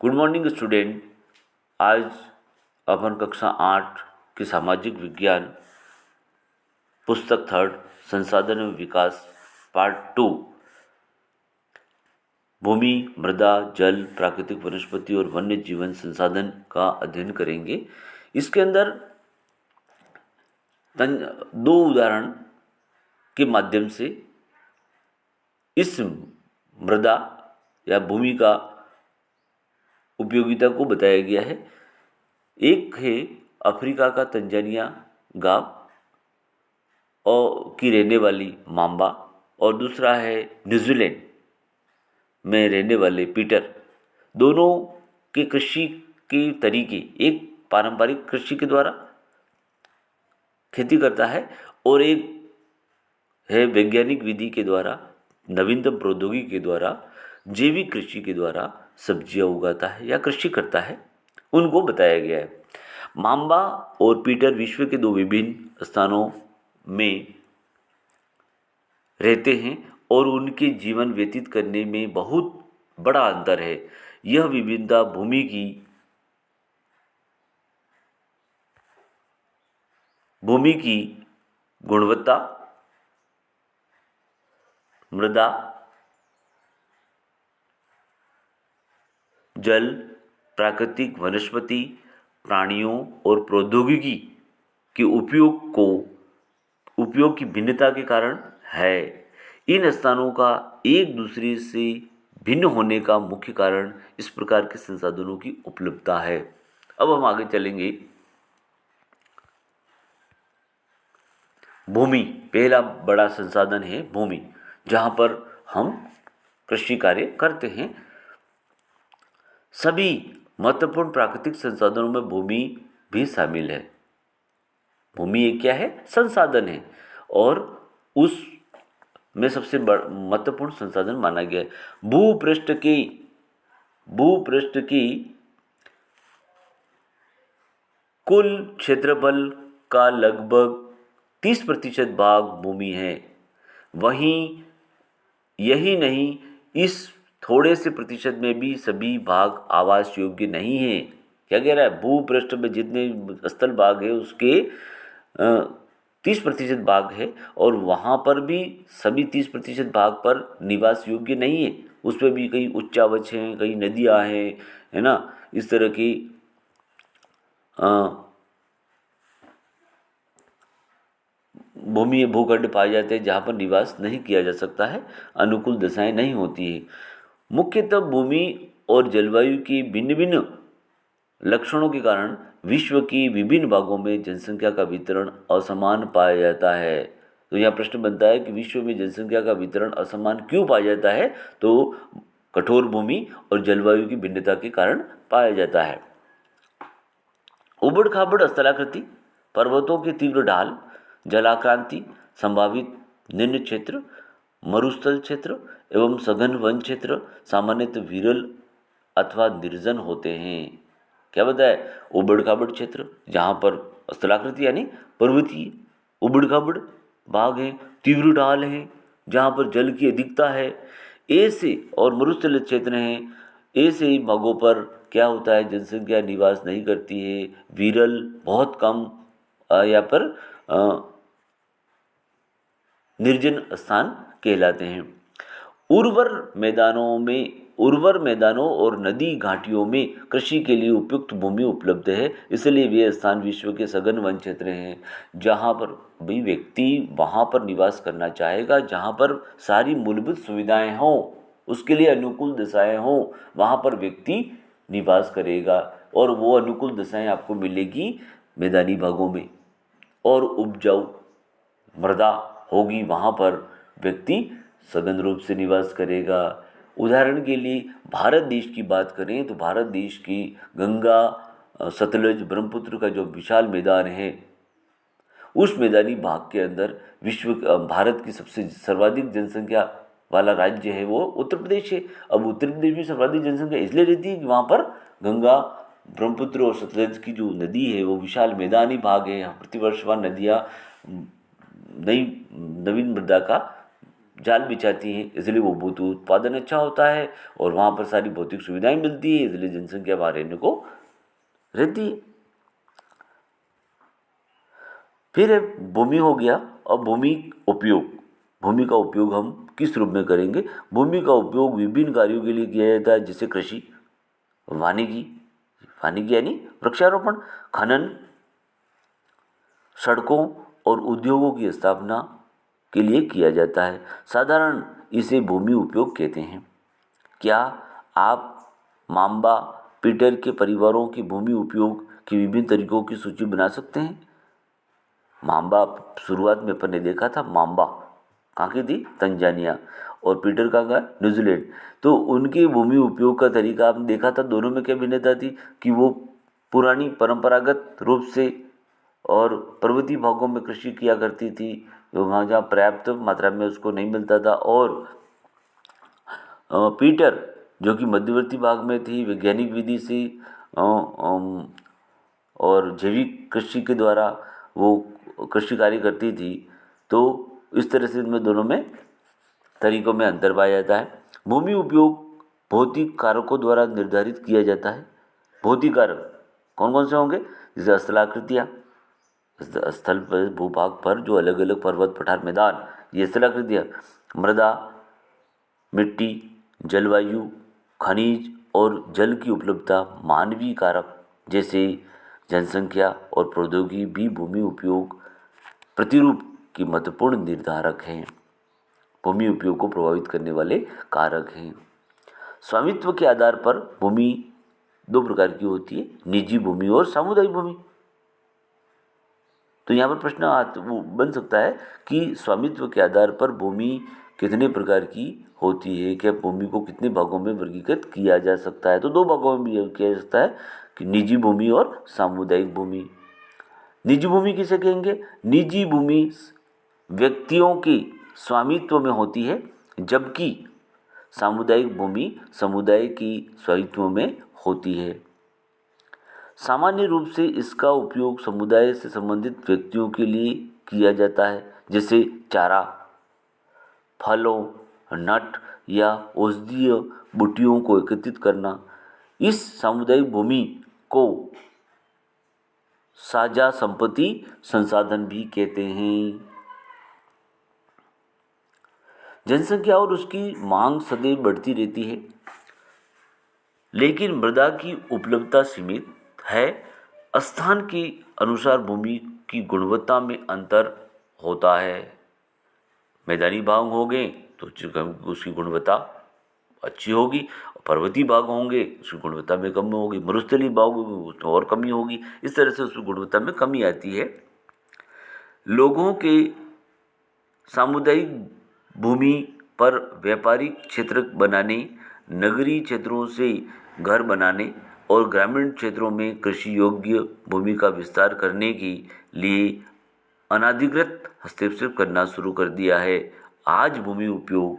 Good morning student. आज अपन कक्षा 8 के सामाजिक विज्ञान पुस्तक 3 संसाधन एवं विकास पार्ट 2 भूमि, मृदा, जल, प्राकृतिक वनस्पति और वन्य जीवन संसाधन का अध्ययन करेंगे। इसके अंदर दो उदाहरण के माध्यम से इस मृदा या भूमि का उपयोगिता को बताया गया है। एक है अफ्रीका का तंजानिया गांव और की रहने वाली मांबा और दूसरा है न्यूजीलैंड में रहने वाले पीटर। दोनों के कृषि के तरीके, एक पारंपरिक कृषि के द्वारा खेती करता है और एक है वैज्ञानिक विधि के द्वारा, नवीनतम प्रौद्योगिकी के द्वारा, जैविक कृषि के द्वारा सब्जियां उगाता है या कृषि करता है, उनको बताया गया है। मांबा और पीटर विश्व के दो विभिन्न स्थानों में रहते हैं और उनके जीवन व्यतीत करने में बहुत बड़ा अंतर है। यह विभिन्नता भूमि की गुणवत्ता, मृदा, जल, प्राकृतिक वनस्पति, प्राणियों और प्रौद्योगिकी के उपयोग की भिन्नता के कारण है। इन स्थानों का एक दूसरे से भिन्न होने का मुख्य कारण इस प्रकार के संसाधनों की उपलब्धता है। अब हम आगे चलेंगे। भूमि पहला बड़ा संसाधन है, भूमि, जहाँ पर हम कृषि कार्य करते हैं। सभी महत्वपूर्ण प्राकृतिक संसाधनों में भूमि भी शामिल है। भूमि एक क्या है? संसाधन है और उस में सबसे महत्वपूर्ण संसाधन माना गया है। भूपृष्ठ की कुल क्षेत्रफल का लगभग 30% भाग भूमि है। वहीं यही नहीं, इस थोड़े से प्रतिशत में भी सभी भाग आवास योग्य नहीं है। क्या कह रहा है? भूपृष्ठ में जितने स्थल भाग है उसके 30% भाग है और वहाँ पर भी सभी 30% भाग पर निवास योग्य नहीं है। उसमें भी कई उच्चावच हैं, कई नदियाँ हैं, है ना, इस तरह की भूमि भूखंड पाए जाते हैं जहाँ पर निवास नहीं किया जा सकता है, अनुकूल दशाएं नहीं होती है। मुख्यतः भूमि और जलवायु की भिन्न भिन्न लक्षणों के कारण विश्व की विभिन्न भागों में जनसंख्या का वितरण असमान पाया जाता है। तो यहाँ प्रश्न बनता है कि विश्व में जनसंख्या का वितरण असमान क्यों पाया जाता है? तो कठोर भूमि और जलवायु की भिन्नता के कारण पाया जाता है। उबड़ खाबड़ स्थलाकृति, पर्वतों की तीव्र ढाल, जलाक्रांति, संभावित निम्न क्षेत्र, मरुस्थल क्षेत्र एवं सघन वन क्षेत्र सामान्यतः विरल अथवा निर्जन होते हैं। क्या बताया? उबड़ खाबड़ क्षेत्र जहाँ पर स्थलाकृति यानी पर्वतीय उबड़ खाबड़ भाग है, तीव्र ढाल है जहाँ पर जल की अधिकता है, ऐसे और मरुस्थल क्षेत्र हैं, ऐसे भागों पर क्या होता है? जनसंख्या निवास नहीं करती है, विरल बहुत कम या पर निर्जन स्थान कहलाते हैं। उर्वर मैदानों और नदी घाटियों में कृषि के लिए उपयुक्त भूमि उपलब्ध है, इसलिए वे स्थान विश्व के सघन वन क्षेत्र हैं। जहाँ पर भी व्यक्ति वहाँ पर निवास करना चाहेगा, जहाँ पर सारी मूलभूत सुविधाएं हों, उसके लिए अनुकूल दशाएं हों, वहाँ पर व्यक्ति निवास करेगा और वो अनुकूल दशाएं आपको मिलेगी मैदानी भागों में और उपजाऊ मृदा होगी, वहाँ पर व्यक्ति सघन रूप से निवास करेगा। उदाहरण के लिए भारत देश की बात करें तो भारत देश की गंगा, सतलज, ब्रह्मपुत्र का जो विशाल मैदान है, उस मैदानी भाग के अंदर भारत की सबसे सर्वाधिक जनसंख्या वाला राज्य है वो उत्तर प्रदेश है। अब उत्तर प्रदेश में सर्वाधिक जनसंख्या इसलिए रहती है कि वहाँ पर गंगा, ब्रह्मपुत्र और सतलज की जो नदी है वो विशाल मैदानी भाग है। प्रतिवर्ष वहाँ नदियाँ नवीन मृदा का जाल बिछाती हैं, इसलिए वो भूत उत्पादन अच्छा होता है और वहाँ पर सारी भौतिक सुविधाएं मिलती है, इसलिए जनसंख्या वहाँ रहने को रहती है। फिर है भूमि हो गया। अब भूमि उपयोग, भूमि का उपयोग हम किस रूप में करेंगे? भूमि का उपयोग विभिन्न कार्यों के लिए किया जाता है, जैसे कृषि, वानिकी, वानिकी यानी वृक्षारोपण, खनन, सड़कों और उद्योगों की स्थापना के लिए किया जाता है। साधारण इसे भूमि उपयोग कहते हैं। क्या आप माम्बा पीटर के परिवारों की भूमि उपयोग की विभिन्न तरीकों की सूची बना सकते हैं? माम्बा शुरुआत में अपन ने देखा था, माम्बा कहाँ की थी? तंजानिया। और पीटर कहाँ का? न्यूजीलैंड। तो उनके भूमि उपयोग का तरीका आपने देखा था, दोनों में क्या भिन्नता थी कि वो पुरानी परंपरागत रूप से और पर्वतीय भागों में कृषि किया करती थी, वहाँ जहाँ पर्याप्त मात्रा में उसको नहीं मिलता था, और पीटर जो कि मध्यवर्ती भाग में थी, वैज्ञानिक विधि से और जैविक कृषि के द्वारा वो कृषि कार्य करती थी। तो इस तरह से इनमें दोनों में तरीकों में अंतर पाया जाता है। भूमि उपयोग भौतिक कारकों द्वारा निर्धारित किया जाता है। भौतिक कारक कौन कौन से होंगे? जैसे स्थलाकृतियाँ, स्थल पर भूभाग पर जो अलग अलग पर्वत पठार मैदान, ये स्थलाकृतियाँ, मृदा, मिट्टी, जलवायु, खनिज और जल की उपलब्धता, मानवीय कारक जैसे जनसंख्या और प्रौद्योगिकी भी भूमि उपयोग प्रतिरूप की महत्वपूर्ण निर्धारक हैं, भूमि उपयोग को प्रभावित करने वाले कारक हैं। स्वामित्व के आधार पर भूमि दो प्रकार की होती है, निजी भूमि और सामुदायिक भूमि। तो यहाँ पर प्रश्न वो बन सकता है कि स्वामित्व के आधार पर भूमि कितने प्रकार की होती है, क्या भूमि को कितने भागों में वर्गीकृत किया जा सकता है? तो दो भागों में भी किया जा सकता है कि निजी भूमि और सामुदायिक भूमि। निजी भूमि किसे कहेंगे? निजी भूमि व्यक्तियों के स्वामित्व में होती है, जबकि सामुदायिक भूमि समुदाय की स्वामित्व में होती है। सामान्य रूप से इसका उपयोग समुदाय से संबंधित व्यक्तियों के लिए किया जाता है, जैसे चारा, फलों, नट या औषधीय बूटियों को एकत्रित करना। इस सामुदायिक भूमि को साझा संपत्ति संसाधन भी कहते हैं। जनसंख्या और उसकी मांग सदैव बढ़ती रहती है, लेकिन मृदा की उपलब्धता सीमित है। स्थान के अनुसार भूमि की गुणवत्ता में अंतर होता है। मैदानी भाग होंगे तो उसकी गुणवत्ता अच्छी होगी, पर्वतीय भाग होंगे उसकी गुणवत्ता में कम होगी, मरुस्थलीय भाग होंगे उसमें और कमी होगी। इस तरह से उसकी गुणवत्ता में कमी आती है। लोगों के सामुदायिक भूमि पर व्यापारिक क्षेत्र बनाने, नगरीय क्षेत्रों से घर बनाने और ग्रामीण क्षेत्रों में कृषि योग्य भूमि का विस्तार करने के लिए अनाधिकृत हस्तक्षेप करना शुरू कर दिया है। आज भूमि उपयोग